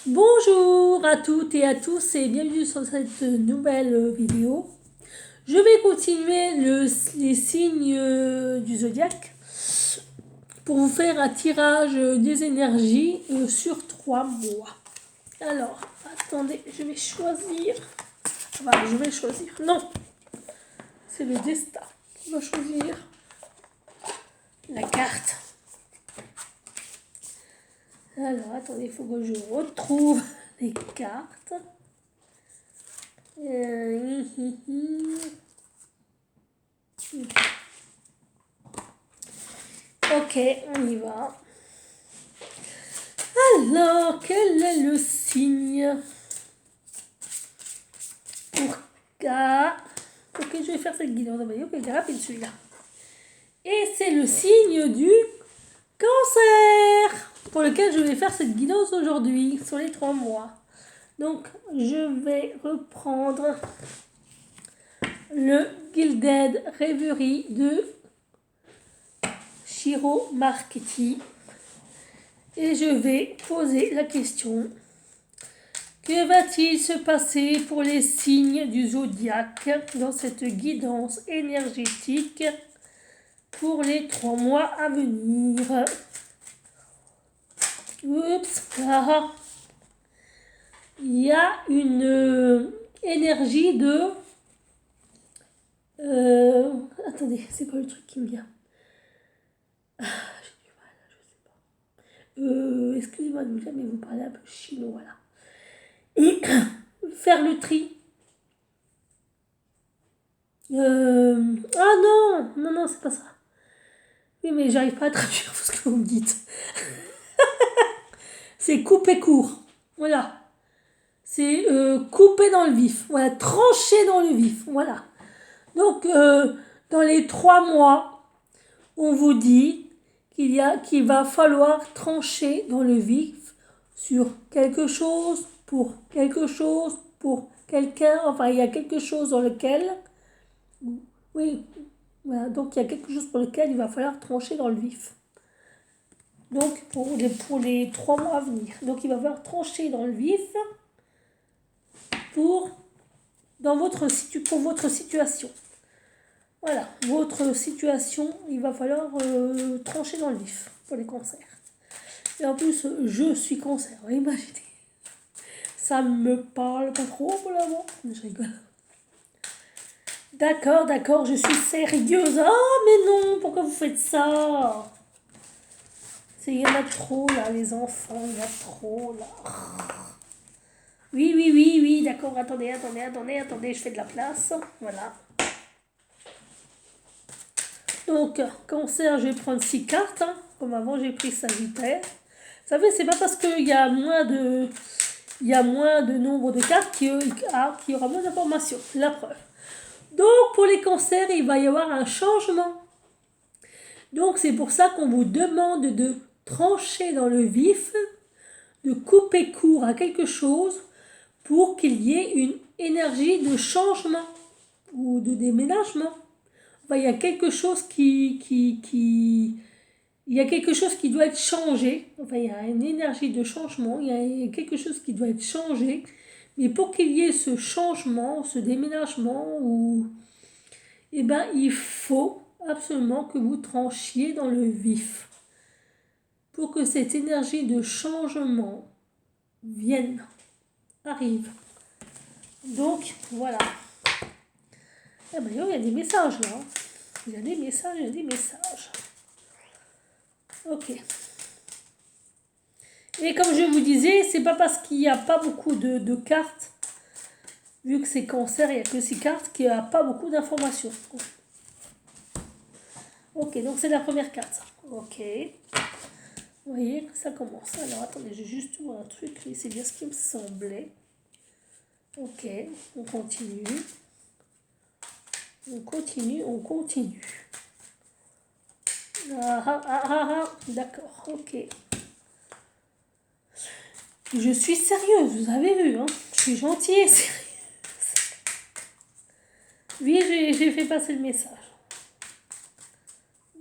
Bonjour à toutes et à tous et bienvenue sur cette nouvelle vidéo. Je vais continuer les signes du zodiaque pour vous faire un tirage des énergies sur 3 mois. Alors, attendez, je vais choisir. Enfin, je vais choisir. Non, c'est le destin qui va choisir la carte. Alors, attendez, il faut que je retrouve les cartes. Ok, on y va. Alors, quel est le signe pour K? Ok, je vais faire cette guidance. Ok, rapide celui-là. Et c'est le signe du Cancer pour lequel je vais faire cette guidance aujourd'hui sur les 3 mois. Donc, je vais reprendre le Gilded Reverie de Shiro Marchetti et je vais poser la question: que va-t-il se passer pour les signes du zodiaque dans cette guidance énergétique pour les 3 mois à venir? Oups, ah, il y a une énergie de... attendez, c'est quoi le truc qui me vient? J'ai du mal, je sais pas. Excusez-moi de vous dire, mais vous parlez un peu chinois là. Et faire le tri. Ah non, non, non, c'est pas ça. Oui, mais j'arrive pas à traduire ce que vous me dites. C'est couper court. Voilà. C'est couper dans le vif. Voilà, trancher dans le vif. Voilà. Donc, dans les 3 mois, on vous dit qu'il va falloir trancher dans le vif sur quelque chose, pour quelque chose, pour quelqu'un. Enfin, il y a quelque chose dans lequel... Oui, voilà. Donc, il y a quelque chose pour lequel il va falloir trancher dans le vif. Donc, pour les 3 mois à venir. Donc, il va falloir trancher dans le vif pour votre situation. Voilà, votre situation, il va falloir trancher dans le vif pour les cancers. Et en plus, je suis cancer, imaginez. Ça me parle pas trop pour l'avant. Je rigole. D'accord, d'accord, je suis sérieuse. Oh, mais non, pourquoi vous faites ça? Il y en a trop là, les enfants, il y en a trop là. Oui, oui, oui, oui, d'accord, attendez, je fais de la place. Voilà. Donc, cancer, je vais prendre 6 cartes. Hein. Comme avant, j'ai pris Sagittaire. Vous savez, c'est pas parce qu'il y a moins de nombre de cartes qu'il y aura moins d'informations. La preuve. Donc, pour les cancers, il va y avoir un changement. Donc, c'est pour ça qu'on vous demande de trancher dans le vif, de couper court à quelque chose pour qu'il y ait une énergie de changement ou de déménagement. Enfin, il y a quelque chose il y a quelque chose qui doit être changé. Enfin, il y a une énergie de changement, il y a quelque chose qui doit être changé. Mais pour qu'il y ait ce changement, ce déménagement, eh ben, il faut absolument que vous tranchiez dans le vif. Pour que cette énergie de changement vienne, arrive. Donc, voilà. Eh ben, il y a des messages là. Il y a des messages. Ok. Et comme je vous disais, c'est pas parce qu'il n'y a pas beaucoup de cartes, vu que c'est cancer, il n'y a que 6 cartes, qu'il n'y a pas beaucoup d'informations. Ok, donc c'est la première carte. Ok. Vous voyez, ça commence. Alors attendez, j'ai juste un truc, c'est bien ce qui me semblait. Ok, on continue. On continue. D'accord, ok. Je suis sérieuse, vous avez vu, hein. Je suis gentille et sérieuse. Oui, j'ai fait passer le message.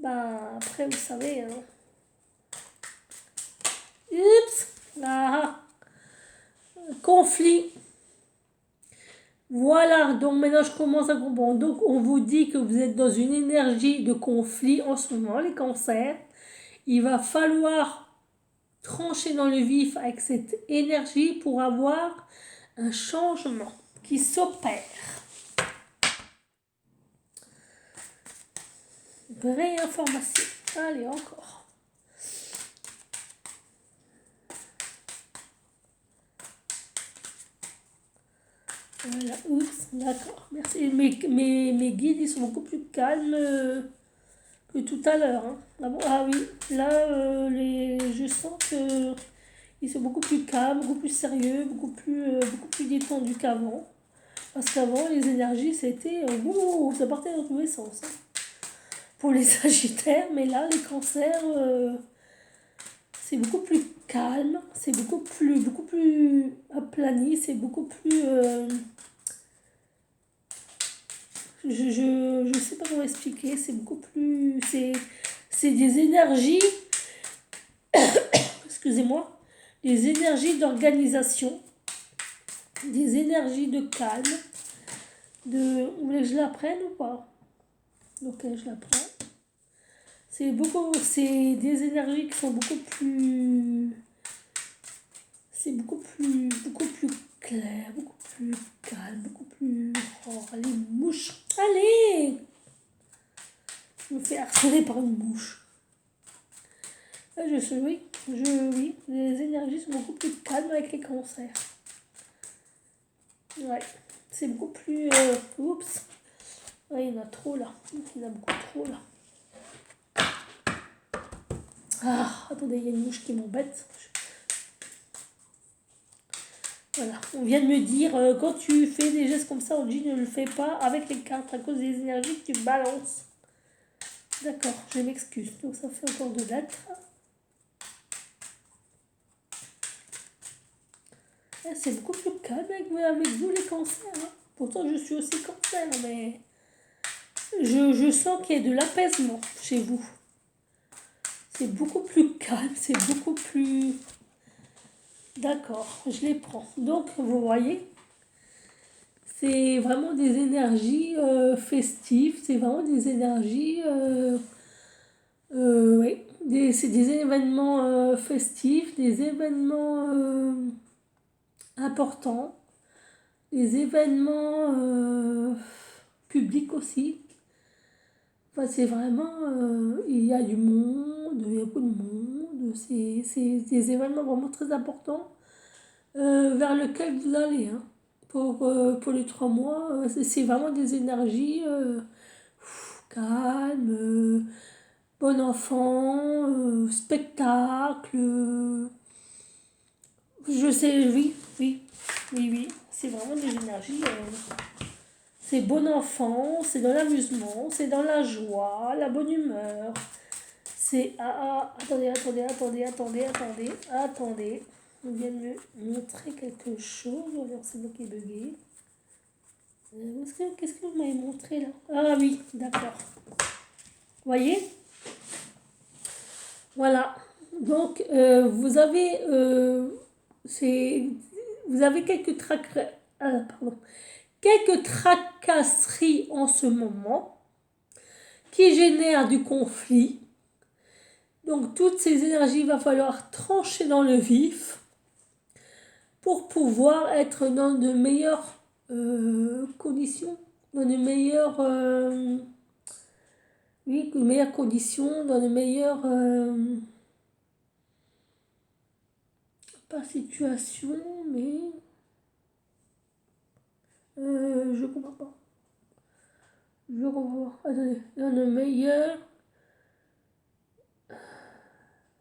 Bah, après, vous savez, hein. Oups. conflit. Voilà, donc maintenant je commence à comprendre. Donc on vous dit que vous êtes dans une énergie de conflit en ce moment, les cancers. Il va falloir trancher dans le vif avec cette énergie pour avoir un changement qui s'opère. Vraie information. Allez, encore. Voilà, oups, d'accord. Merci. Mes guides, ils sont beaucoup plus calmes que tout à l'heure. Hein. Ah, bon, ah oui, là, je sens que ils sont beaucoup plus calmes, beaucoup plus sérieux, beaucoup plus détendus qu'avant. Parce qu'avant, les énergies, c'était... ça partait dans tous les sens. Hein. Pour les sagittaires, mais là, les cancers, c'est beaucoup plus calme, c'est beaucoup plus aplani, c'est beaucoup plus... je sais pas comment expliquer, c'est beaucoup plus... C'est des énergies, excusez-moi, des énergies d'organisation, des énergies de calme, vous voulez que je la prenne ou pas? Ok, je la prends. C'est des énergies qui sont beaucoup plus... C'est beaucoup plus clair, beaucoup plus calme, beaucoup plus... Oh, les mouches. Allez! Je me fais harceler par une mouche. Oui, les énergies sont beaucoup plus calmes avec les cancers. Ouais, c'est beaucoup plus... oups. Ouais, il y en a trop là. Il y en a beaucoup trop là. Ah, attendez, il y a une mouche qui m'embête. Voilà, on vient de me dire, quand tu fais des gestes comme ça, on dit ne le fais pas avec les cartes à cause des énergies que tu balances. D'accord, je m'excuse. Donc ça fait encore 2 lettres. Ah, c'est beaucoup plus calme avec vous les cancers. Hein. Pourtant je suis aussi cancer, mais je sens qu'il y a de l'apaisement chez vous. C'est beaucoup plus calme, c'est beaucoup plus... D'accord, je les prends. Donc vous voyez, c'est vraiment des énergies festives, c'est vraiment des énergies... oui, c'est des événements festifs, des événements importants, des événements publics aussi. Enfin, c'est vraiment, il y a du monde, il y a beaucoup de monde, c'est des événements vraiment très importants vers lesquels vous allez. Hein. Pour les 3 mois, c'est vraiment des énergies calmes, bon enfant, spectacle. Je sais, oui. C'est vraiment des énergies. C'est bon enfant, c'est dans l'amusement, c'est dans la joie, la bonne humeur. C'est... Attendez. On vient de me montrer quelque chose. Alors, c'est moi qui ai bugué. Qu'est-ce que vous m'avez montré là? Ah oui, d'accord. Voyez? Voilà. Donc, vous avez quelques tracasseries en ce moment qui génèrent du conflit. Donc, toutes ces énergies, il va falloir trancher dans le vif pour pouvoir être dans de meilleures conditions, dans de meilleures... de meilleures conditions, dans de meilleures... pas situation, mais... je comprends pas. Je comprends pas. Attendez, dans de meilleures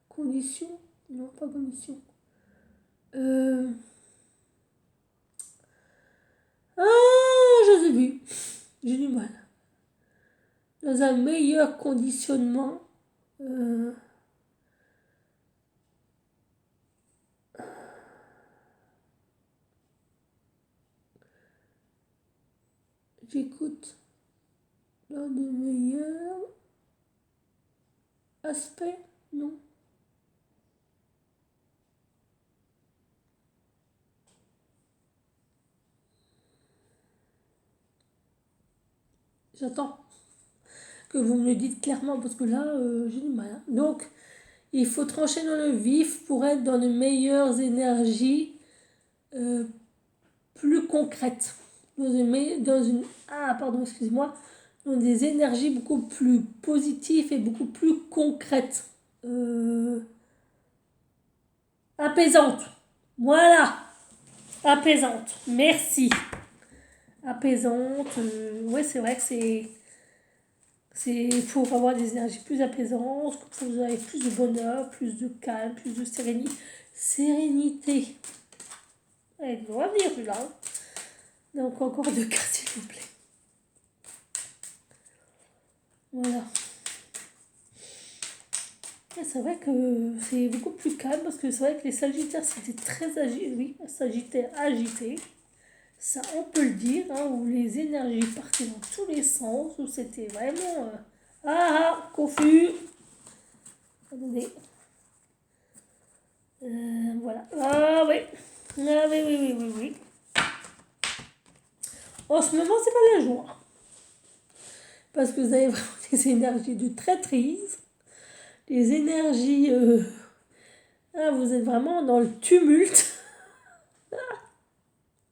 conditions. Non, pas conditions. Je sais plus. J'ai du mal. Dans un meilleur conditionnement. J'écoute. Dans de meilleurs aspects. Non. J'attends que vous me le dites clairement parce que là, j'ai du mal, hein. Donc, il faut trancher dans le vif pour être dans de meilleures énergies euh, plus concrètes. Ah, pardon, excusez-moi. Dans des énergies beaucoup plus positives et beaucoup plus concrètes. Apaisantes. Voilà. Apaisante. Merci. Apaisante. Ouais, c'est vrai que c'est pour avoir des énergies plus apaisantes, comme ça vous avez plus de bonheur, plus de calme, plus de sérénité. Allez, on va venir là. Donc encore deux cartes s'il vous plaît. Voilà. Et c'est vrai que c'est beaucoup plus calme parce que c'est vrai que les Sagittaires c'était très agités. Oui, Sagittaire agité. Ça, on peut le dire, hein, où les énergies partaient dans tous les sens, où c'était vraiment... confus. Attendez. Voilà. Ah oui. Ah oui, oui, oui, oui, oui. En ce moment, c'est pas la joie. Parce que vous avez vraiment des énergies de traîtrise, des énergies... vous êtes vraiment dans le tumulte.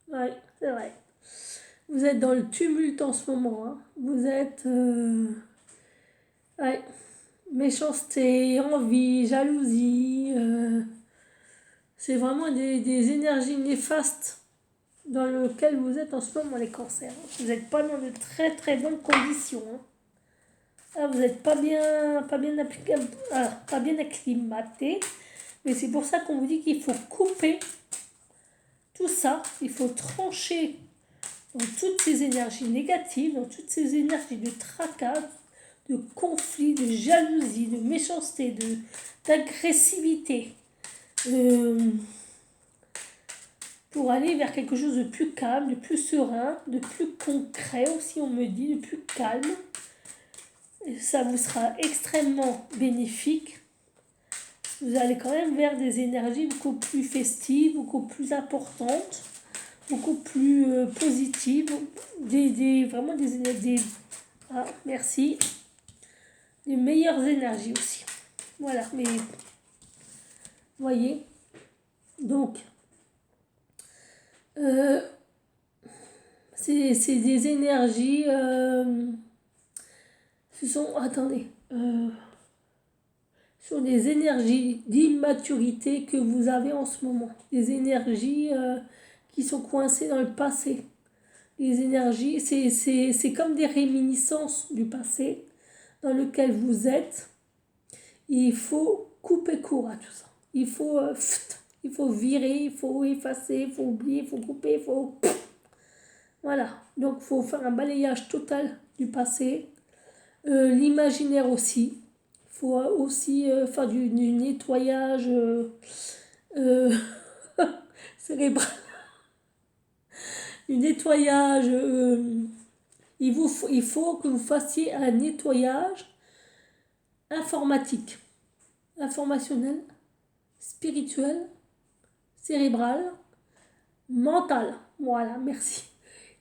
Ouais, c'est vrai. Vous êtes dans le tumulte en ce moment, hein. Vous êtes... ouais. Méchanceté, envie, jalousie. C'est vraiment des énergies néfastes dans lesquelles vous êtes en ce moment, les cancers. Vous n'êtes pas dans de très très bonnes conditions, hein. Ah, vous n'êtes pas bien acclimaté. Mais c'est pour ça qu'on vous dit qu'il faut couper tout ça. Il faut trancher dans toutes ces énergies négatives, dans toutes ces énergies de tracas, de conflit, de jalousie, de méchanceté, d'agressivité. Pour aller vers quelque chose de plus calme, de plus serein, de plus concret aussi, on me dit, de plus calme. Et ça vous sera extrêmement bénéfique. Vous allez quand même vers des énergies beaucoup plus festives, beaucoup plus importantes, beaucoup plus positives, vraiment merci, des meilleures énergies aussi. Voilà, mais voyez, donc c'est des énergies, attendez, sur des énergies d'immaturité que vous avez en ce moment, des énergies qui sont coincées dans le passé. Les énergies, c'est comme des réminiscences du passé dans lequel vous êtes. Il faut couper court à tout ça. Il faut virer, il faut effacer, il faut oublier, il faut couper, il faut... Voilà. Donc, il faut faire un balayage total du passé. L'imaginaire aussi. Il faut aussi faire du nettoyage cérébral. Du nettoyage... il faut que vous fassiez un nettoyage informatique, informationnel, spirituel, cérébral, mental. Voilà, merci.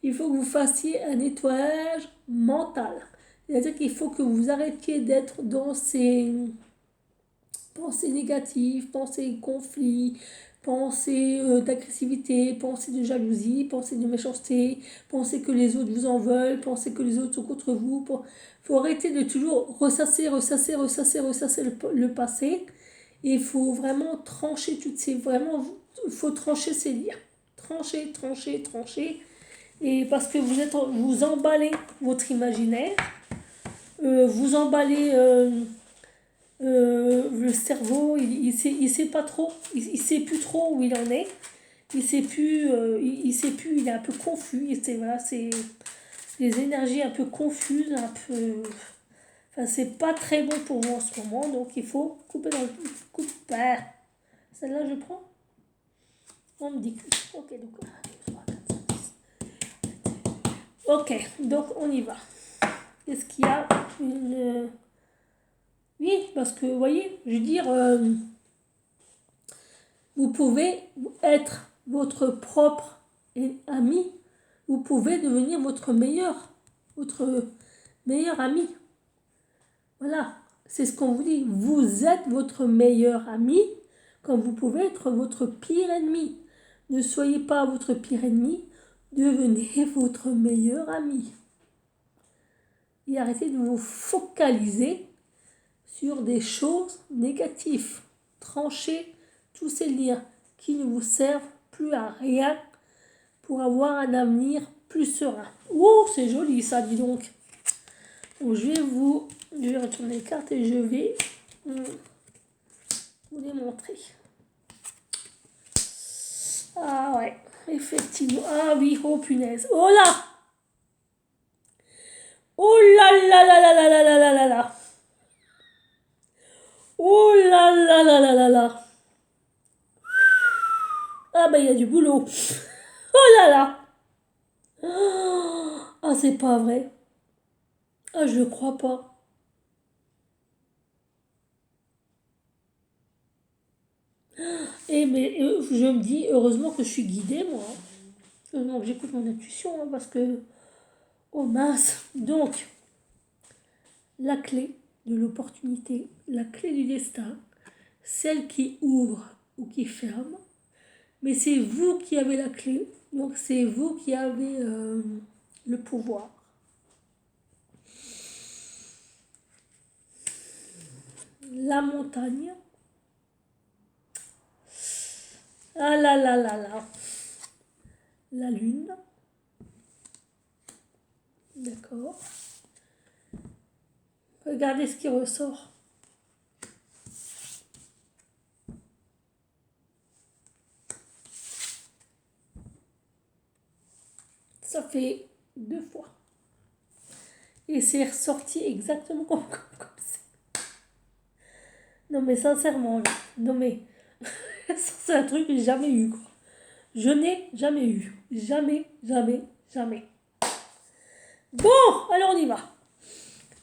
Il faut que vous fassiez un nettoyage mental. C'est-à-dire qu'il faut que vous arrêtiez d'être dans ces pensées négatives, pensées conflits, pensées d'agressivité, pensées de jalousie, pensées de méchanceté, pensées que les autres vous en veulent, pensées que les autres sont contre vous. Il faut arrêter de toujours ressasser le passé. Et il faut vraiment trancher toutes ces... Vraiment, il faut trancher ces liens. Trancher. Et parce que vous emballez votre imaginaire, vous emballez le cerveau, il sait pas trop, il sait plus trop où il en est, il sait plus, il est un peu confus, c'est des énergies un peu confuses, un peu, enfin c'est pas très bon pour vous en ce moment, donc il faut couper dans le celle-là je prends, on me dit que, ok donc, ok donc on y va. Est-ce qu'il y a une... Oui, parce que, vous voyez, je veux dire, vous pouvez être votre propre ami, vous pouvez devenir votre meilleur, votre meilleur ami. Voilà, c'est ce qu'on vous dit. Vous êtes votre meilleur ami quand vous pouvez être votre pire ennemi. Ne soyez pas votre pire ennemi, devenez votre meilleur ami. Et arrêtez de vous focaliser sur des choses négatives. Tranchez tous ces liens qui ne vous servent plus à rien pour avoir un avenir plus serein. Oh, c'est joli ça, dis donc. Donc, je vais retourner les cartes et je vais vous les montrer. Ah ouais, effectivement. Ah oui, oh punaise. Oh là! Oh là là là là là là là là là là. Oh là là là là là là. Ah bah il y a du boulot. Oh là là. Ah c'est pas vrai. Ah je crois pas. Mais je me dis heureusement que je suis guidée moi. Heureusement que j'écoute mon intuition hein, parce que oh mince. Donc la clé de l'opportunité, la clé du destin, celle qui ouvre ou qui ferme, mais c'est vous qui avez la clé, donc c'est vous qui avez le pouvoir. La montagne. Ah là là là là. La lune. D'accord. Regardez ce qui ressort. Ça fait 2 fois. Et c'est ressorti exactement comme ça. Non mais sincèrement, là. Non mais, ça c'est un truc que j'ai jamais eu quoi. Je n'ai jamais eu. Jamais, jamais, jamais. Bon, alors on y va.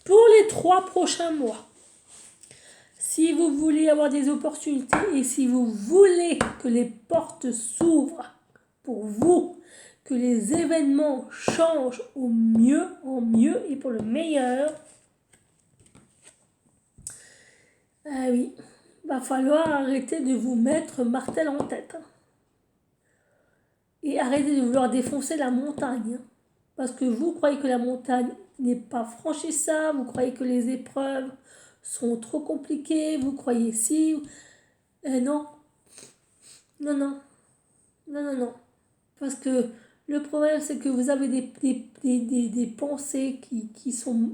Pour les 3 prochains mois, si vous voulez avoir des opportunités et si vous voulez que les portes s'ouvrent pour vous, que les événements changent au mieux, en mieux et pour le meilleur, ah oui, va falloir arrêter de vous mettre martel en tête. Et arrêter de vouloir défoncer la montagne. Parce que vous croyez que la montagne n'est pas franchissable, vous croyez que les épreuves sont trop compliquées, vous croyez si. Non, non, non, non, non, non. Parce que le problème, c'est que vous avez des pensées qui sont,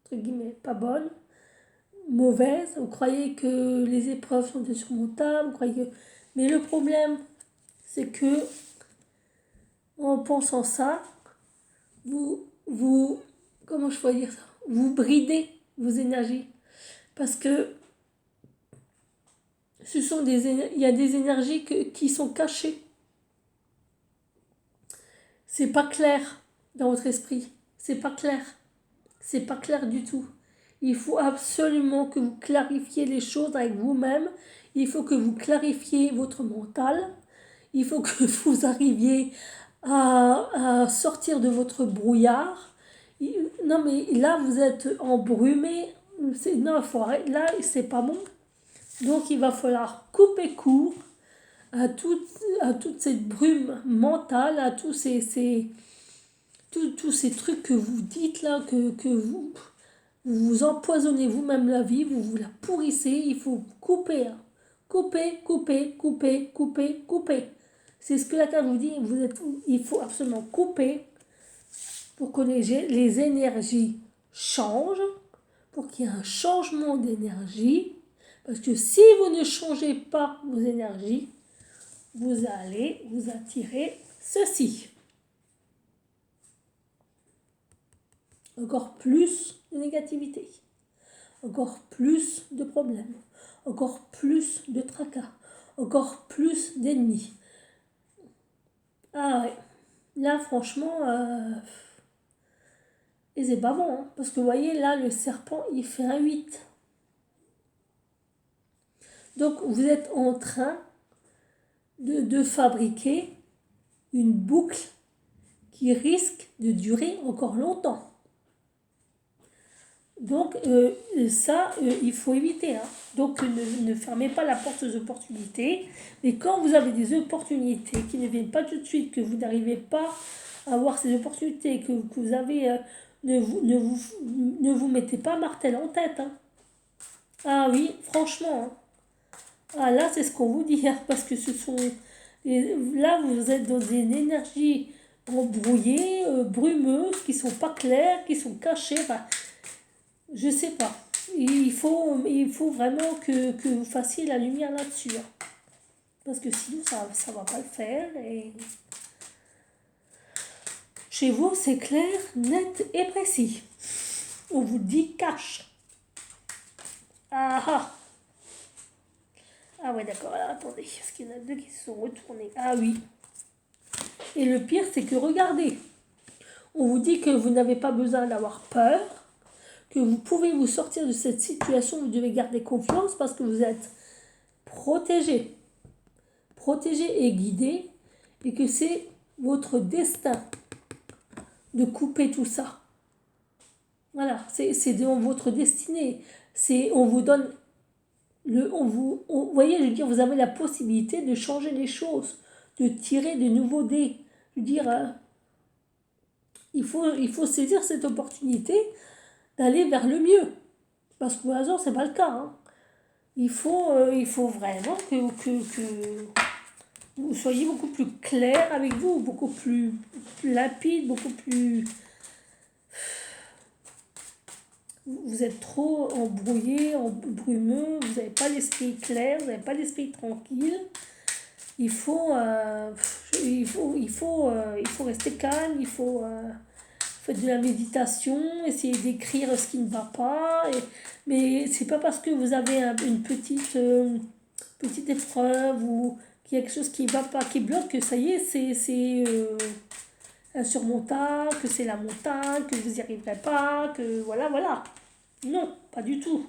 entre guillemets, pas bonnes, mauvaises. Vous croyez que les épreuves sont insurmontables, vous croyez que... Mais le problème, c'est que en pensant ça, vous, comment je pourrais dire ça? Vous bridez vos énergies. Parce que il y a des énergies qui sont cachées. C'est pas clair dans votre esprit. C'est pas clair. C'est pas clair du tout. Il faut absolument que vous clarifiez les choses avec vous-même. Il faut que vous clarifiez votre mental. Il faut que vous arriviez à sortir de votre brouillard. Non, mais là, vous êtes embrumé. Non, faut arrêter. Là, c'est pas bon. Donc, il va falloir couper court à toute cette brume mentale, à tous tous ces trucs que vous dites là, que vous empoisonnez vous-même la vie, vous vous la pourrissez. Il faut couper. Hein. Couper, couper, couper, couper, couper. C'est ce que la carte vous dit. Il faut absolument couper pour que les énergies changent, pour qu'il y ait un changement d'énergie. Parce que si vous ne changez pas vos énergies, vous allez vous attirer ceci. Encore plus de négativité, encore plus de problèmes, encore plus de tracas, encore plus d'ennemis. Ah ouais, là franchement, et c'est pas bon, hein, parce que vous voyez là le serpent il fait un 8. Donc vous êtes en train de fabriquer une boucle qui risque de durer encore longtemps. Donc, ça, il faut éviter. Hein. Donc, ne fermez pas la porte aux opportunités. Mais quand vous avez des opportunités qui ne viennent pas tout de suite, que vous n'arrivez pas à avoir ces opportunités, que vous avez, ne vous mettez pas martel en tête. Hein. Ah oui, franchement. Hein. Ah là, c'est ce qu'on vous dit. Hein, parce que ce sont... là, vous êtes dans une énergie embrouillée, brumeuses, qui sont pas claires, qui sont cachées. Enfin, je sais pas. Il faut vraiment que vous fassiez la lumière là-dessus. Hein. Parce que sinon, ça va pas le faire. Et chez vous, c'est clair, net et précis. On vous dit cash. Ah ah. Ah ouais, d'accord. Alors, attendez. Parce qu'il y en a deux qui se sont retournés. Ah oui. Et le pire, c'est que regardez. On vous dit que vous n'avez pas besoin d'avoir peur. Que vous pouvez vous sortir de cette situation. Vous devez garder confiance parce que vous êtes protégé. Protégé et guidé. Et que c'est votre destin de couper tout ça. Voilà, c'est dans votre destinée. On vous donne vous voyez, je veux dire, vous avez la possibilité de changer les choses, de tirer de nouveaux dés. Je veux dire, il faut saisir cette opportunité d'aller vers le mieux. Parce que pour l'instant, ce n'est pas le cas. Hein. Il faut vraiment que vous soyez beaucoup plus clair avec vous, beaucoup plus limpide, beaucoup plus... Vous êtes trop embrouillé, brumeux, vous n'avez pas l'esprit clair, vous n'avez pas l'esprit tranquille. Il faut rester calme, il faut faire de la méditation, essayer d'écrire ce qui ne va pas. Mais c'est pas parce que vous avez une petite épreuve ou qu'il y a quelque chose qui ne va pas, qui bloque, que ça y est, c'est insurmontable, que c'est la montagne, que vous n'y arriverez pas, que voilà. Non, pas du tout.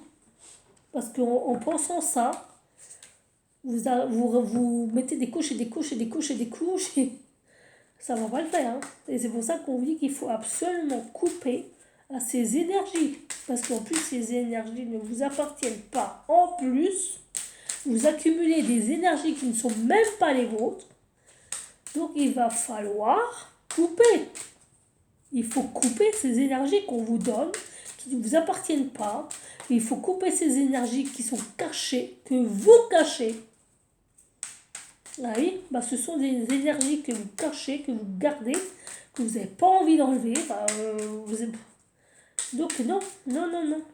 Parce qu'en pensant ça, vous mettez des couches et des couches et des couches et des couches et ça va pas le faire. Hein. Et c'est pour ça qu'on dit qu'il faut absolument couper à ces énergies. Parce qu'en plus, ces énergies ne vous appartiennent pas. En plus, vous accumulez des énergies qui ne sont même pas les vôtres. Donc, il va falloir couper. Il faut couper ces énergies qu'on vous donne, qui ne vous appartiennent pas. Il faut couper ces énergies qui sont cachées, que vous cachez. Ah oui, ce sont des énergies que vous cachez, que vous gardez, que vous n'avez pas envie d'enlever. Donc non.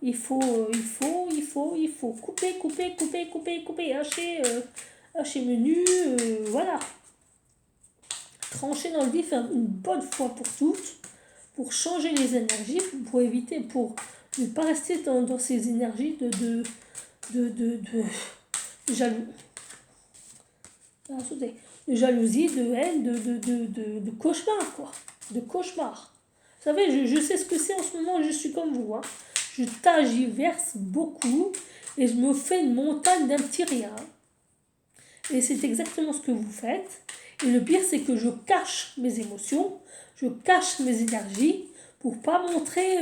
Il faut couper, hacher menu, voilà. Trancher dans le vif une bonne fois pour toutes, pour changer les énergies, pour éviter, pour ne pas rester dans ces énergies de jaloux. De jalousie, de haine, de cauchemar, quoi. De cauchemar. Vous savez, je sais ce que c'est en ce moment, je suis comme vous. Hein. Je tagiverse beaucoup et je me fais une montagne d'un petit rien. Et c'est exactement ce que vous faites. Et le pire, c'est que je cache mes émotions, je cache mes énergies pour pas montrer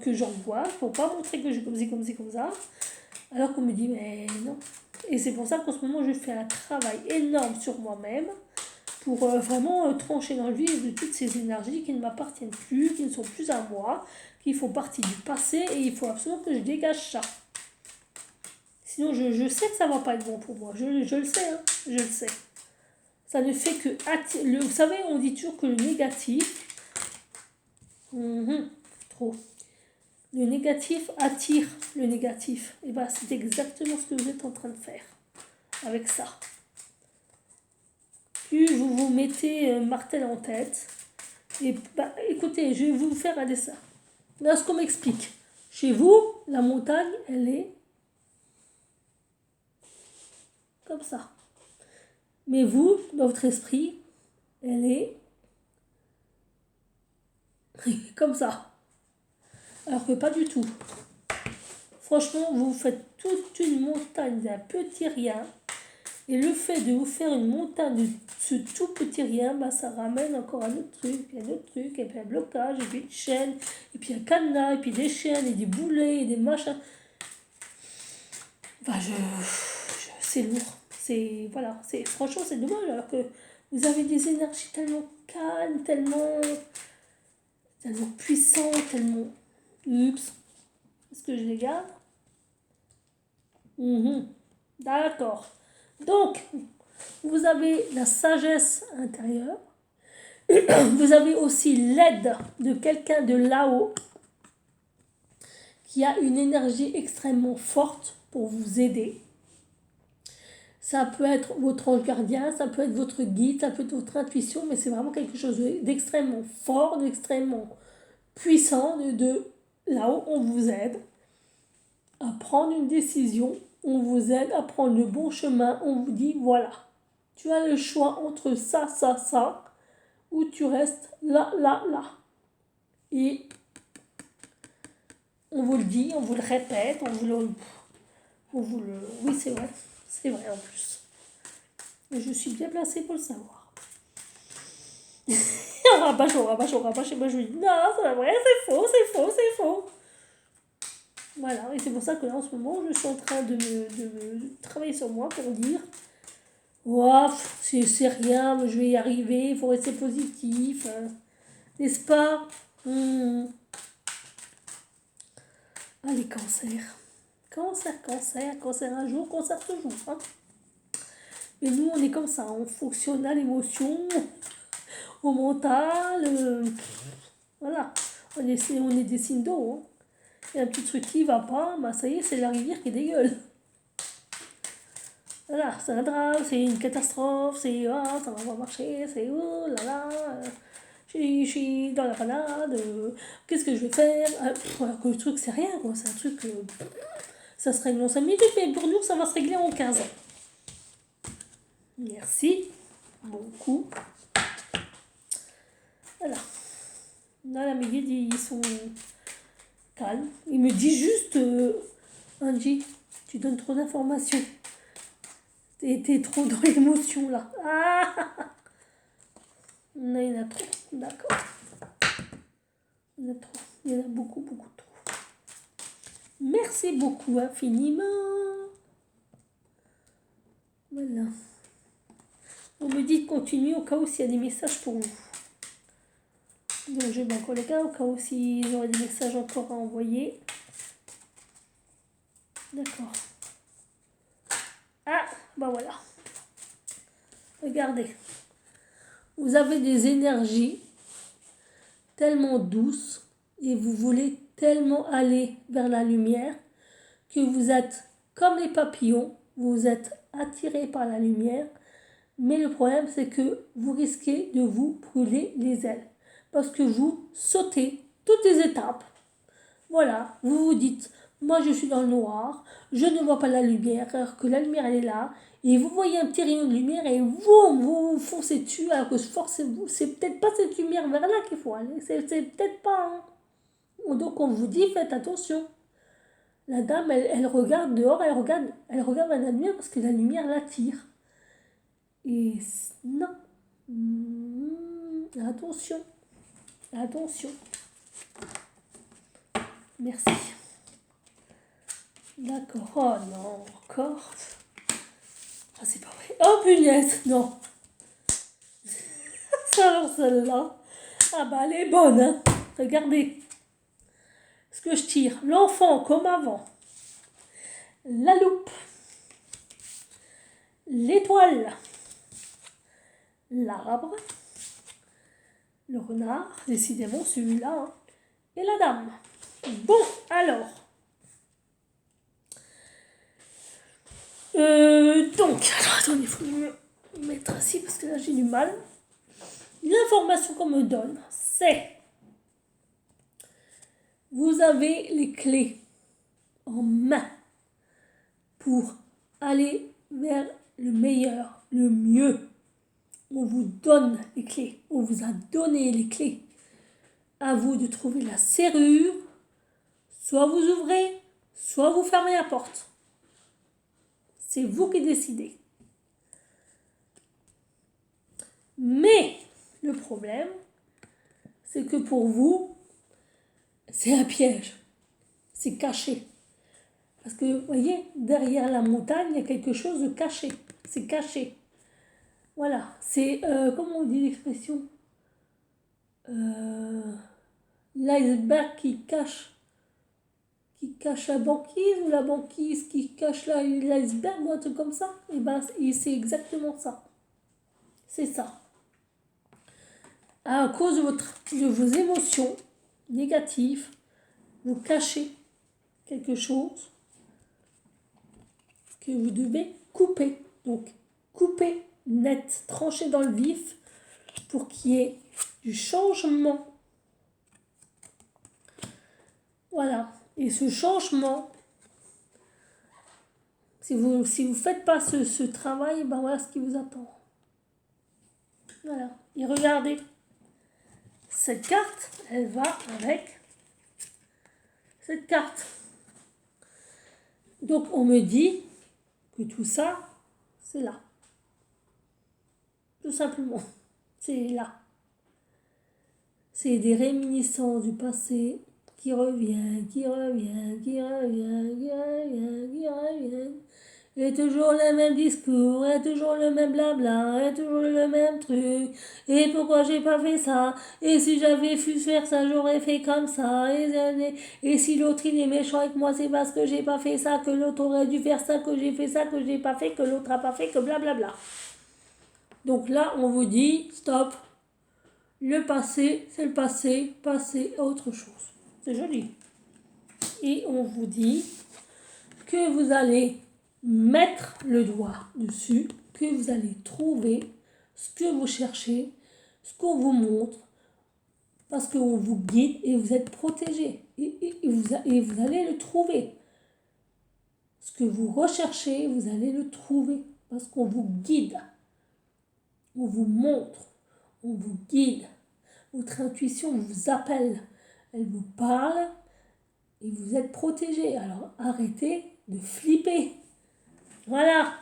que j'en vois, pour pas montrer que je suis comme ça. Alors qu'on me dit, mais non. Et c'est pour ça qu'en ce moment, je fais un travail énorme sur moi-même pour vraiment trancher dans le vif de toutes ces énergies qui ne m'appartiennent plus, qui ne sont plus à moi, qui font partie du passé et il faut absolument que je dégage ça. Sinon, je sais que ça ne va pas être bon pour moi. Je le sais, hein, je le sais. Ça ne fait que attirer. Vous savez, on dit toujours que le négatif... trop. Le négatif attire le négatif. Et bien, c'est exactement ce que vous êtes en train de faire avec ça. Plus vous vous mettez martel en tête, et écoutez, je vais vous faire un dessin. Là, ce qu'on m'explique. Chez vous, la montagne, elle est comme ça. Mais vous, dans votre esprit, elle est comme ça. Alors que pas du tout. Franchement, vous faites toute une montagne d'un petit rien. Et le fait de vous faire une montagne de ce tout petit rien, bah, ça ramène encore un autre truc, un autre truc, et puis un blocage, et puis une chaîne, et puis un cadenas, et puis des chaînes, et des boulets, et des machins. Enfin, c'est lourd. C'est, voilà, franchement, c'est dommage, alors que vous avez des énergies tellement calmes, tellement puissantes, tellement... Oups, est-ce que je les garde? Mhm. D'accord. Donc, vous avez la sagesse intérieure. Vous avez aussi l'aide de quelqu'un de là-haut qui a une énergie extrêmement forte pour vous aider. Ça peut être votre ange gardien, ça peut être votre guide, ça peut être votre intuition, mais c'est vraiment quelque chose d'extrêmement fort, d'extrêmement puissant. De là-haut, on vous aide à prendre une décision, on vous aide à prendre le bon chemin, on vous dit voilà, tu as le choix entre ça, ça, ça, ou tu restes là, là, là. Et on vous le dit, on vous le répète, oui, c'est vrai en plus. Et je suis bien placée pour le savoir. On rabâche, et moi je lui dis non, c'est pas vrai, c'est faux, c'est faux, c'est faux. Voilà, et c'est pour ça que là en ce moment, je suis en train de travailler sur moi pour dire ouah, c'est rien, mais je vais y arriver, il faut rester positif, n'est-ce pas? Ah, les cancers. Cancer un jour, cancer toujours. Hein. Et nous, on est comme ça, on fonctionne à l'émotion, au mental. Voilà, on est des signes d'eau. Hein. Il y a un petit truc qui va pas, bah ça y est, c'est la rivière qui dégueule. Voilà, c'est un drame, c'est une catastrophe, c'est ah, ça va pas marcher, c'est oh là là, je suis dans la panade, qu'est-ce que je vais faire alors que le truc, c'est rien, quoi, c'est un truc, ça se règle en 5 minutes, mais pour nous, ça va se régler en 15 ans. Merci beaucoup. Voilà. Là, la guides, ils sont calmes. Il me dit juste, Angie, tu donnes trop d'informations. T'es trop dans l'émotion, là. Ah il y en a trop, d'accord. Il y en a trop. Il y en a beaucoup, beaucoup trop. Merci beaucoup infiniment. Voilà. On me dit de continuer au cas où s'il y a des messages pour vous. Donc je vais encore les gars, au cas où s'ils auraient des messages encore à envoyer. D'accord. Ah, bah voilà. Regardez. Vous avez des énergies tellement douces et vous voulez tellement aller vers la lumière que vous êtes comme les papillons, vous êtes attirés par la lumière, mais le problème c'est que vous risquez de vous brûler les ailes parce que vous sautez toutes les étapes. Voilà, vous vous dites, moi je suis dans le noir, je ne vois pas la lumière, alors que la lumière elle est là, et vous voyez un petit rayon de lumière et vous foncez dessus, alors que forcément, c'est peut-être pas cette lumière vers là qu'il faut aller, c'est peut-être pas. Hein. Donc on vous dit, faites attention. La dame, elle regarde dehors, elle regarde la lumière parce que la lumière l'attire. Et non. Attention. Attention. Merci. D'accord. Oh non, encore. Ah, c'est pas vrai. Oh punaise, non. Alors celle-là. Ah bah elle est bonne, hein. Regardez. Ce que je tire. L'enfant comme avant. La loupe. L'étoile. L'arbre. Le renard. Décidément celui-là. Hein. Et la dame. Bon, alors. Donc, alors attendez, il faut me mettre assis parce que là j'ai du mal. L'information qu'on me donne, c'est vous avez les clés en main pour aller vers le meilleur, le mieux. On vous donne les clés, on vous a donné les clés. À vous de trouver la serrure, soit vous ouvrez, soit vous fermez la porte. C'est vous qui décidez. Mais le problème, c'est que pour vous, c'est un piège. C'est caché. Parce que, vous voyez, derrière la montagne, il y a quelque chose de caché. C'est caché. Voilà. C'est, comment on dit l'expression l'iceberg qui cache la banquise, ou la banquise qui cache l'iceberg, ou un truc comme ça. Et ben, c'est exactement ça. C'est ça. À cause de vos émotions négatives, vous cachez quelque chose que vous devez couper. Donc, couper net, trancher dans le vif pour qu'il y ait du changement. Voilà. Et ce changement, si vous faites pas ce travail, ben voilà ce qui vous attend. Voilà. Et regardez, cette carte, elle va avec cette carte. Donc, on me dit que tout ça, c'est là. Tout simplement. C'est là. C'est des réminiscences du passé qui reviennent, qui reviennent, qui reviennent, qui reviennent, qui reviennent. Et toujours le même discours, et toujours le même blabla, et toujours le même truc. Et pourquoi j'ai pas fait ça? Et si j'avais pu faire ça, j'aurais fait comme ça. Et si l'autre il est méchant avec moi, c'est parce que j'ai pas fait ça, que l'autre aurait dû faire ça, que j'ai fait ça, que j'ai pas fait, que l'autre a pas fait, que blablabla. Donc là, on vous dit, stop. Le passé, c'est le passé, passer à autre chose. C'est joli. Et on vous dit que vous allez mettre le doigt dessus, que vous allez trouver ce que vous cherchez, ce qu'on vous montre, parce qu'on vous guide et vous êtes protégé. Et vous allez le trouver. Ce que vous recherchez, vous allez le trouver, parce qu'on vous guide. On vous montre, on vous guide. Votre intuition vous appelle, elle vous parle et vous êtes protégé. Alors arrêtez de flipper. Voilà,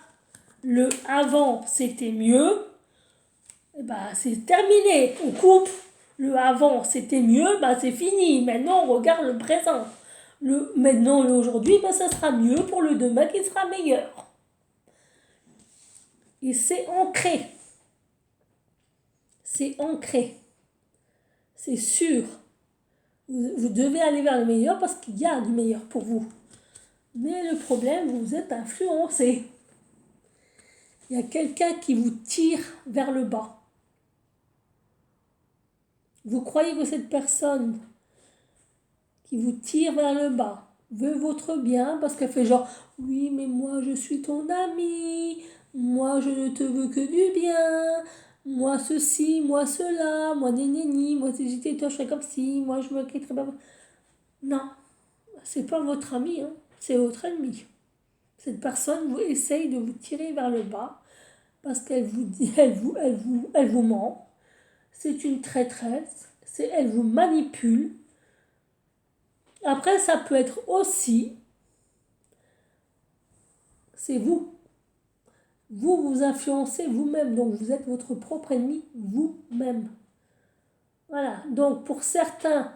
le avant c'était mieux, et ben, c'est terminé, on coupe. Le avant c'était mieux, ben, c'est fini. Maintenant on regarde le présent. Maintenant aujourd'hui, ben, ça sera mieux pour le demain qui sera meilleur. Et c'est ancré. C'est ancré. C'est sûr. Vous devez aller vers le meilleur parce qu'il y a du meilleur pour vous. Mais le problème, vous êtes influencé. Il y a quelqu'un qui vous tire vers le bas. Vous croyez que cette personne qui vous tire vers le bas veut votre bien parce qu'elle fait genre « Oui, mais moi je suis ton ami, moi je ne te veux que du bien, moi ceci, moi cela, moi nénéni, moi si j'étais toi je serais comme si, moi je me quitterais pas. » Non, c'est pas votre ami, hein, c'est votre ennemi. Cette personne vous essaye de vous tirer vers le bas parce qu'elle vous dit, elle vous ment. C'est une traîtresse, elle vous manipule. Après, ça peut être aussi, c'est vous. Vous vous influencez vous-même, donc vous êtes votre propre ennemi vous-même. Voilà, donc pour certains,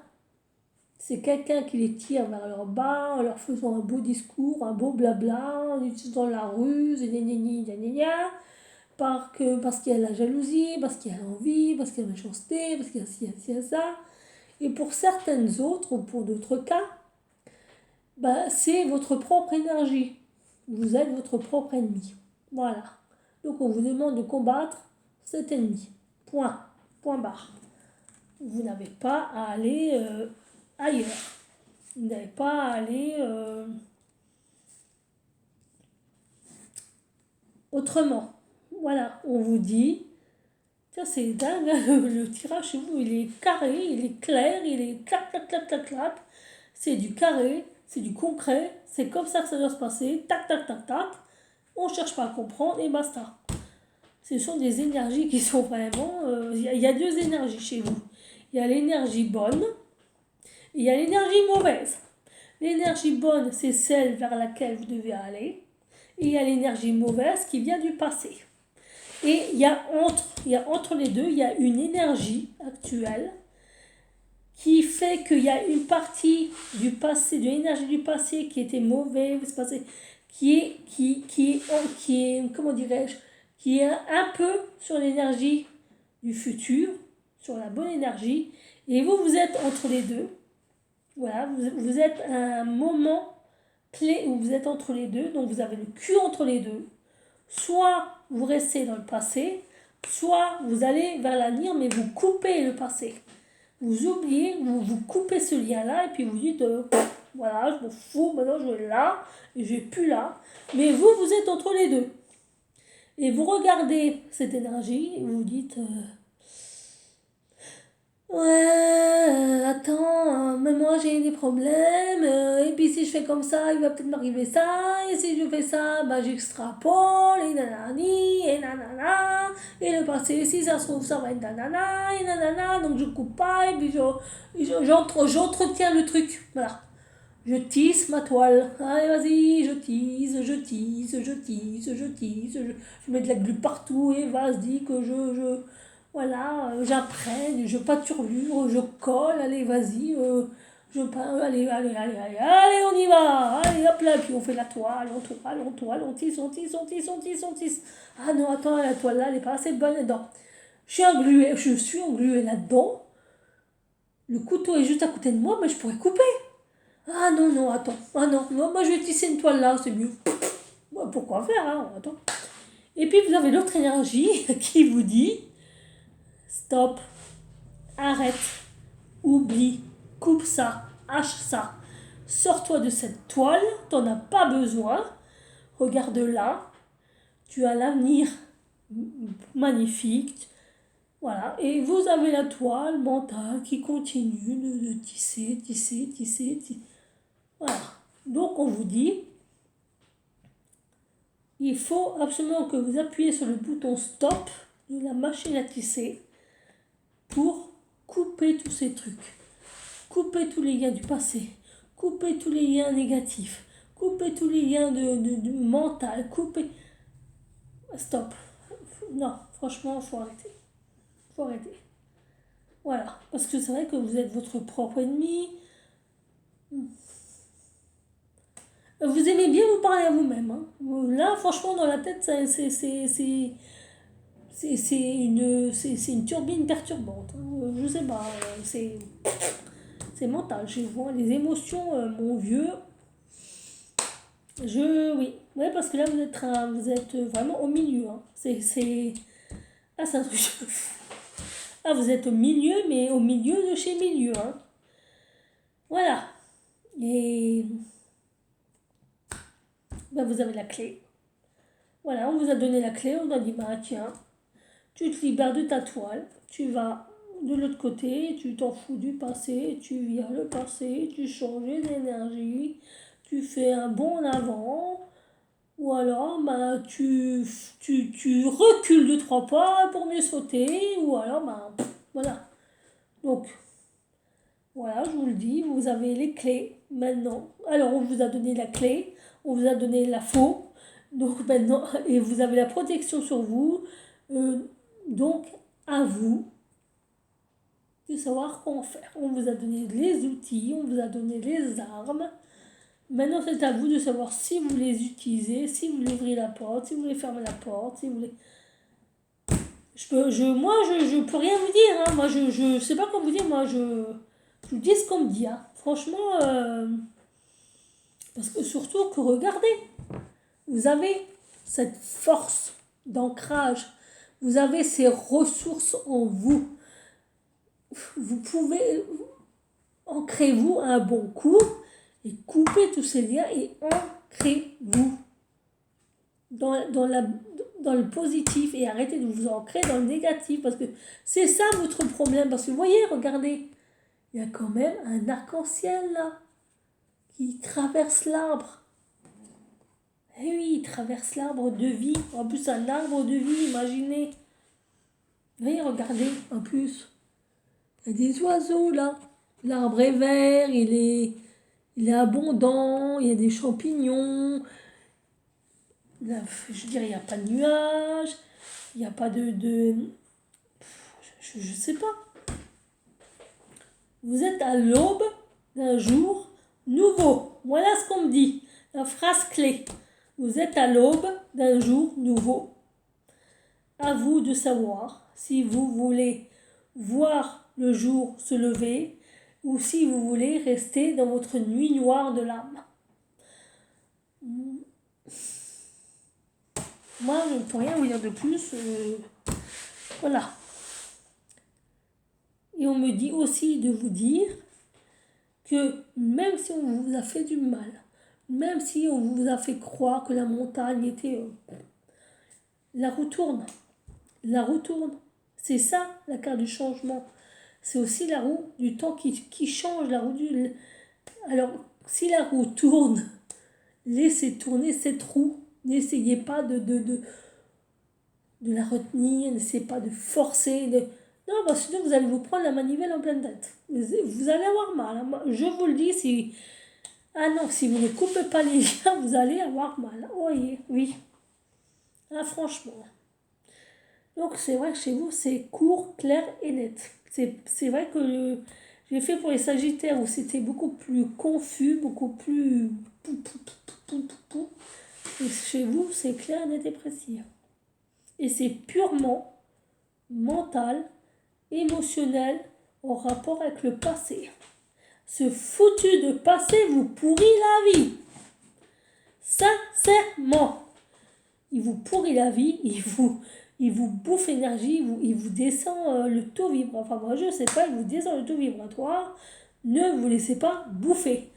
c'est quelqu'un qui les tire vers leur bas en leur faisant un beau discours, un beau blabla, en utilisant la ruse, parce qu'il y a la jalousie, parce qu'il y a l'envie, parce qu'il y a la méchanceté, parce qu'il y a ci, il y a ça. Et pour certaines autres, ou pour d'autres cas, bah, c'est votre propre énergie. Vous êtes votre propre ennemi. Voilà. Donc on vous demande de combattre cet ennemi. Point. Point barre. Vous n'avez pas à aller ailleurs. Vous n'avez pas à aller autrement. Voilà, on vous dit, tiens c'est dingue, hein, le tirage chez vous, il est carré, il est clair, il est clac, clac, clac, clac, clac. C'est du carré, c'est du concret, c'est comme ça que ça doit se passer, tac, tac, tac, tac. On ne cherche pas à comprendre et basta. Ce sont des énergies qui sont vraiment... Il y a deux énergies chez vous. Il y a l'énergie bonne et il y a l'énergie mauvaise. L'énergie bonne, c'est celle vers laquelle vous devez aller. Et il y a l'énergie mauvaise qui vient du passé. Et il y a entre les deux, il y a une énergie actuelle qui fait qu'il y a une partie du passé, de l'énergie du passé qui était mauvaise, passé, qui est, comment dirais-je, qui est un peu sur l'énergie du futur, sur la bonne énergie, et vous êtes entre les deux. Voilà, vous êtes à un moment clé où vous êtes entre les deux, donc vous avez le cul entre les deux. Soit vous restez dans le passé, soit vous allez vers l'avenir, mais vous coupez le passé. Vous oubliez, vous coupez ce lien-là, et puis vous dites, voilà, je m'en fous, maintenant je vais là, et je vais plus là. Mais vous êtes entre les deux. Et vous regardez cette énergie, et vous vous dites, ouais, attends, mais moi j'ai des problèmes, et puis si je fais comme ça, il va peut-être m'arriver ça, et si je fais ça, bah j'extrapole, et nanani, et nanana, et le passé, si ça se trouve, ça va être nanana, et nanana, donc je coupe pas, et puis j'entretiens le truc, voilà. Je tisse ma toile, allez vas-y, je tisse, je mets de la glu partout, et vas-y que voilà, j'apprenne, je pâturlure, je colle, allez, vas-y, allez, on y va, allez, hop là, puis on fait la toile, on tisse, on tisse. Ah non, attends, la toile là, elle est pas assez bonne dedans. Je suis engluée là-dedans, le couteau est juste à côté de moi, mais je pourrais couper. Ah non, non, attends, ah non, non, moi je vais tisser une toile là, c'est mieux. Pourquoi faire, hein, attends. Et puis vous avez l'autre énergie qui vous dit, stop, arrête, oublie, coupe ça, hache ça. Sors-toi de cette toile, t'en as pas besoin. Regarde là, tu as l'avenir magnifique. Voilà, et vous avez la toile mentale qui continue de tisser. Voilà. Donc on vous dit, il faut absolument que vous appuyez sur le bouton stop de la machine à tisser pour couper tous ces trucs. Couper tous les liens du passé, couper tous les liens négatifs, couper tous les liens de mental, couper... Stop. Non, franchement, faut arrêter. Faut arrêter. Voilà, parce que c'est vrai que vous êtes votre propre ennemi. Vous aimez bien vous parler à vous-même. Hein. Là, franchement, dans la tête, c'est une turbine perturbante. Hein. Je sais pas, c'est mental chez vous. Hein. Les émotions, mon vieux, oui. Ouais, parce que là, vous êtes vraiment au milieu. Hein. Ah, c'est un truc. Ah, vous êtes au milieu, mais au milieu de chez milieu. Hein. Voilà. Et ben, vous avez la clé. Voilà, on vous a donné la clé. On a dit, bah tiens, tu te libères de ta toile. Tu vas de l'autre côté, tu t'en fous du passé, tu vires le passé, tu changes d'énergie, tu fais un bond en avant. Ou alors, bah, tu recules de 3 pas pour mieux sauter. Ou alors, bah, voilà. Donc, voilà, je vous le dis, vous avez les clés maintenant. Alors, on vous a donné la clé, on vous a donné la faux. Donc, maintenant, et vous avez la protection sur vous. Donc, à vous de savoir comment faire. On vous a donné les outils, on vous a donné les armes. Maintenant, c'est à vous de savoir si vous les utilisez, si vous voulez ouvrir la porte, si vous voulez fermer la porte, si vous voulez... Moi, je peux rien vous dire. Hein. Moi, je sais pas comment vous dire. Moi, je vous dis ce qu'on me dit. Hein. Franchement, parce que surtout que regardez, vous avez cette force d'ancrage. Vous avez ces ressources en vous. Vous pouvez ancrez-vous un bon coup et couper tous ces liens et ancrez-vous dans le positif et arrêtez de vous ancrer dans le négatif parce que c'est ça votre problème. Parce que vous voyez, regardez, il y a quand même un arc-en-ciel là qui traverse l'arbre. Eh oui, il traverse l'arbre de vie. En plus, un arbre de vie, imaginez. Vous voyez, regardez, en plus, il y a des oiseaux là. L'arbre est vert, il est abondant, il y a des champignons. Là, je dirais, il n'y a pas de nuages. il n'y a pas de je ne sais pas. Vous êtes à l'aube d'un jour nouveau. Voilà ce qu'on me dit. La phrase clé. Vous êtes à l'aube d'un jour nouveau. À vous de savoir si vous voulez voir le jour se lever ou si vous voulez rester dans votre nuit noire de l'âme. Moi, je ne peux rien vous dire de plus. Voilà. Et on me dit aussi de vous dire que même si on vous a fait du mal, même si on vous a fait croire que la montagne était... la roue tourne. La roue tourne. C'est ça la carte du changement. C'est aussi la roue du temps qui change. La roue du... Alors, si la roue tourne, laissez tourner cette roue. N'essayez pas de la retenir, n'essayez pas de forcer. Non, parce que sinon vous allez vous prendre la manivelle en pleine tête. Vous allez avoir mal. Hein. Je vous le dis, si... Ah non, si vous ne coupez pas les liens, vous allez avoir mal. Oui, oui. Ah, franchement. Donc c'est vrai que chez vous, c'est court, clair et net. C'est vrai que j'ai fait pour les Sagittaires où c'était beaucoup plus confus, beaucoup plus... Et chez vous, c'est clair, net et précis. Et c'est purement mental, émotionnel, en rapport avec le passé. Ce foutu de passé vous pourrit la vie. Sincèrement. Il vous pourrit la vie, il vous bouffe l'énergie, il vous descend le taux vibratoire. Enfin, moi, je ne sais pas, il vous descend le taux vibratoire. Ne vous laissez pas bouffer.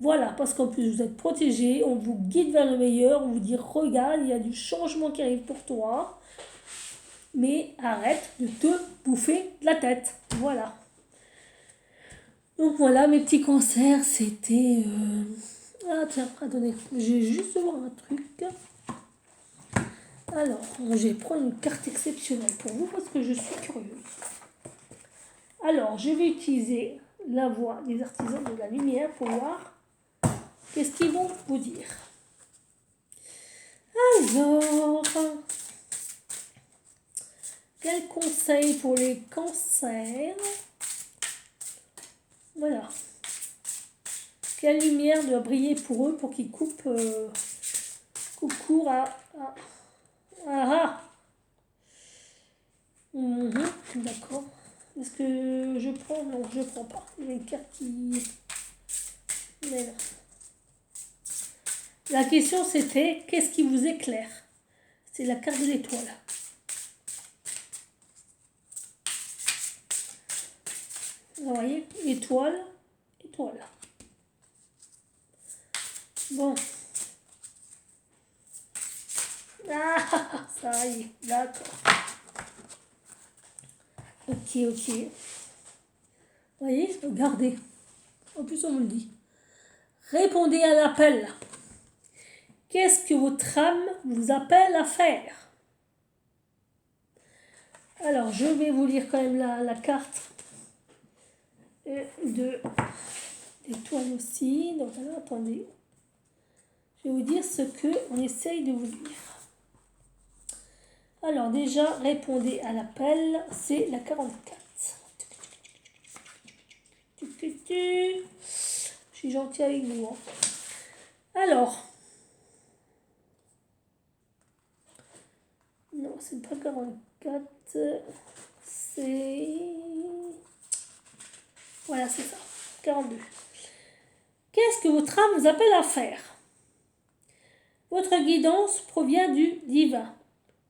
Voilà, parce qu'en plus, vous êtes protégé, on vous guide vers le meilleur, on vous dit, regarde, il y a du changement qui arrive pour toi. Mais arrête de te bouffer la tête. Voilà. Donc voilà, mes petits concerts, c'était... Ah tiens, attendez, j'ai juste voir un truc. Alors, je vais prendre une carte exceptionnelle pour vous parce que je suis curieuse. Alors, je vais utiliser la voix des artisans de la lumière pour voir qu'est-ce qu'ils vont vous dire. Alors, quel conseil pour les cancers? Voilà. Quelle lumière doit briller pour eux pour qu'ils coupent court à... D'accord. Est-ce que je prends? Non, je prends pas. Il y a une carte qui... Mais non. La question c'était, qu'est-ce qui vous éclaire? C'est la carte de l'étoile. Vous voyez? Étoile, étoile. Bon. Ah, ça y est, d'accord. Ok. Vous voyez, regardez. En plus, on me le dit. Répondez à l'appel. Qu'est-ce que votre âme vous appelle à faire? Alors, je vais vous lire quand même la carte de l'étoile aussi. Donc, alors, attendez. Je vais vous dire ce qu'on essaye de vous dire. Alors, déjà, répondez à l'appel. C'est la 44. Je suis gentille avec vous. Hein. Alors. Non, c'est pas 44. C'est... Voilà, c'est ça. 42. Qu'est-ce que votre âme vous appelle à faire? Votre guidance provient du divin.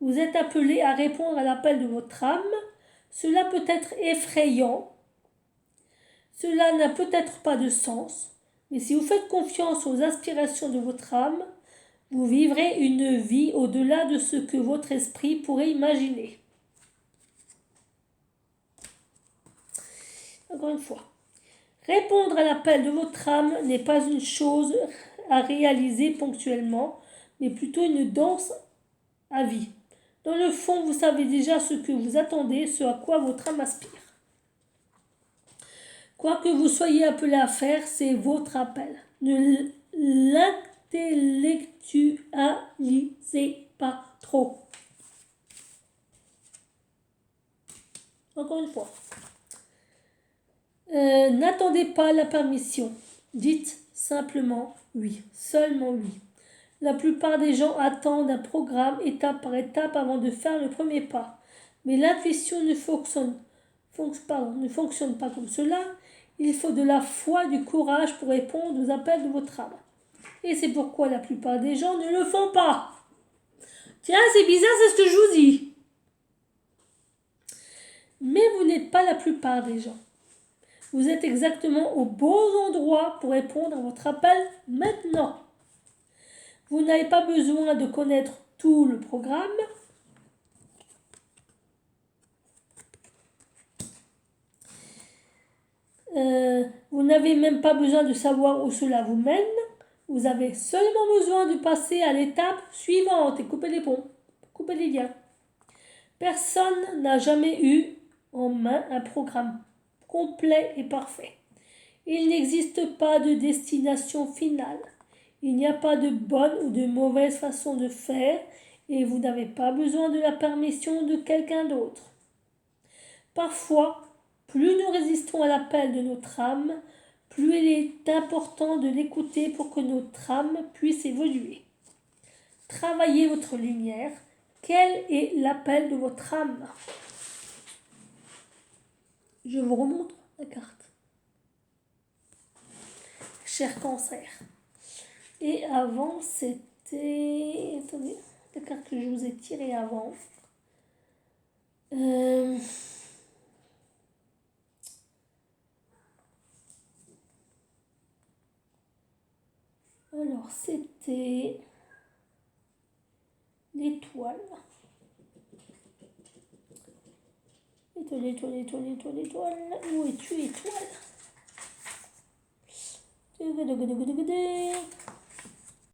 Vous êtes appelé à répondre à l'appel de votre âme. Cela peut être effrayant. Cela n'a peut-être pas de sens. Mais si vous faites confiance aux aspirations de votre âme, vous vivrez une vie au-delà de ce que votre esprit pourrait imaginer. Encore une fois. Répondre à l'appel de votre âme n'est pas une chose à réaliser ponctuellement, mais plutôt une danse à vie. Dans le fond, vous savez déjà ce que vous attendez, ce à quoi votre âme aspire. Quoi que vous soyez appelé à faire, c'est votre appel. Ne l'intellectualisez pas trop. Encore une fois. N'attendez pas la permission. Dites simplement oui. Seulement oui. La plupart des gens attendent un programme étape par étape avant de faire le premier pas. Mais l'intuition ne fonctionne pas comme cela. Il faut de la foi, du courage pour répondre aux appels de votre âme. Et c'est pourquoi la plupart des gens ne le font pas. Tiens, c'est bizarre, c'est ce que je vous dis. Mais vous n'êtes pas la plupart des gens. Vous êtes exactement au bon endroit pour répondre à votre appel maintenant. Vous n'avez pas besoin de connaître tout le programme. Vous n'avez même pas besoin de savoir où cela vous mène. Vous avez seulement besoin de passer à l'étape suivante et couper les ponts, couper les liens. Personne n'a jamais eu en main un programme complet et parfait. Il n'existe pas de destination finale. Il n'y a pas de bonne ou de mauvaise façon de faire et vous n'avez pas besoin de la permission de quelqu'un d'autre. Parfois, plus nous résistons à l'appel de notre âme, plus il est important de l'écouter pour que notre âme puisse évoluer. Travaillez votre lumière. Quel est l'appel de votre âme? Je vous remontre la carte. Cher Cancer. Et avant, c'était... Attendez, la carte que je vous ai tirée avant. Alors, c'était l'étoile. Étoile. Où es-tu, étoile?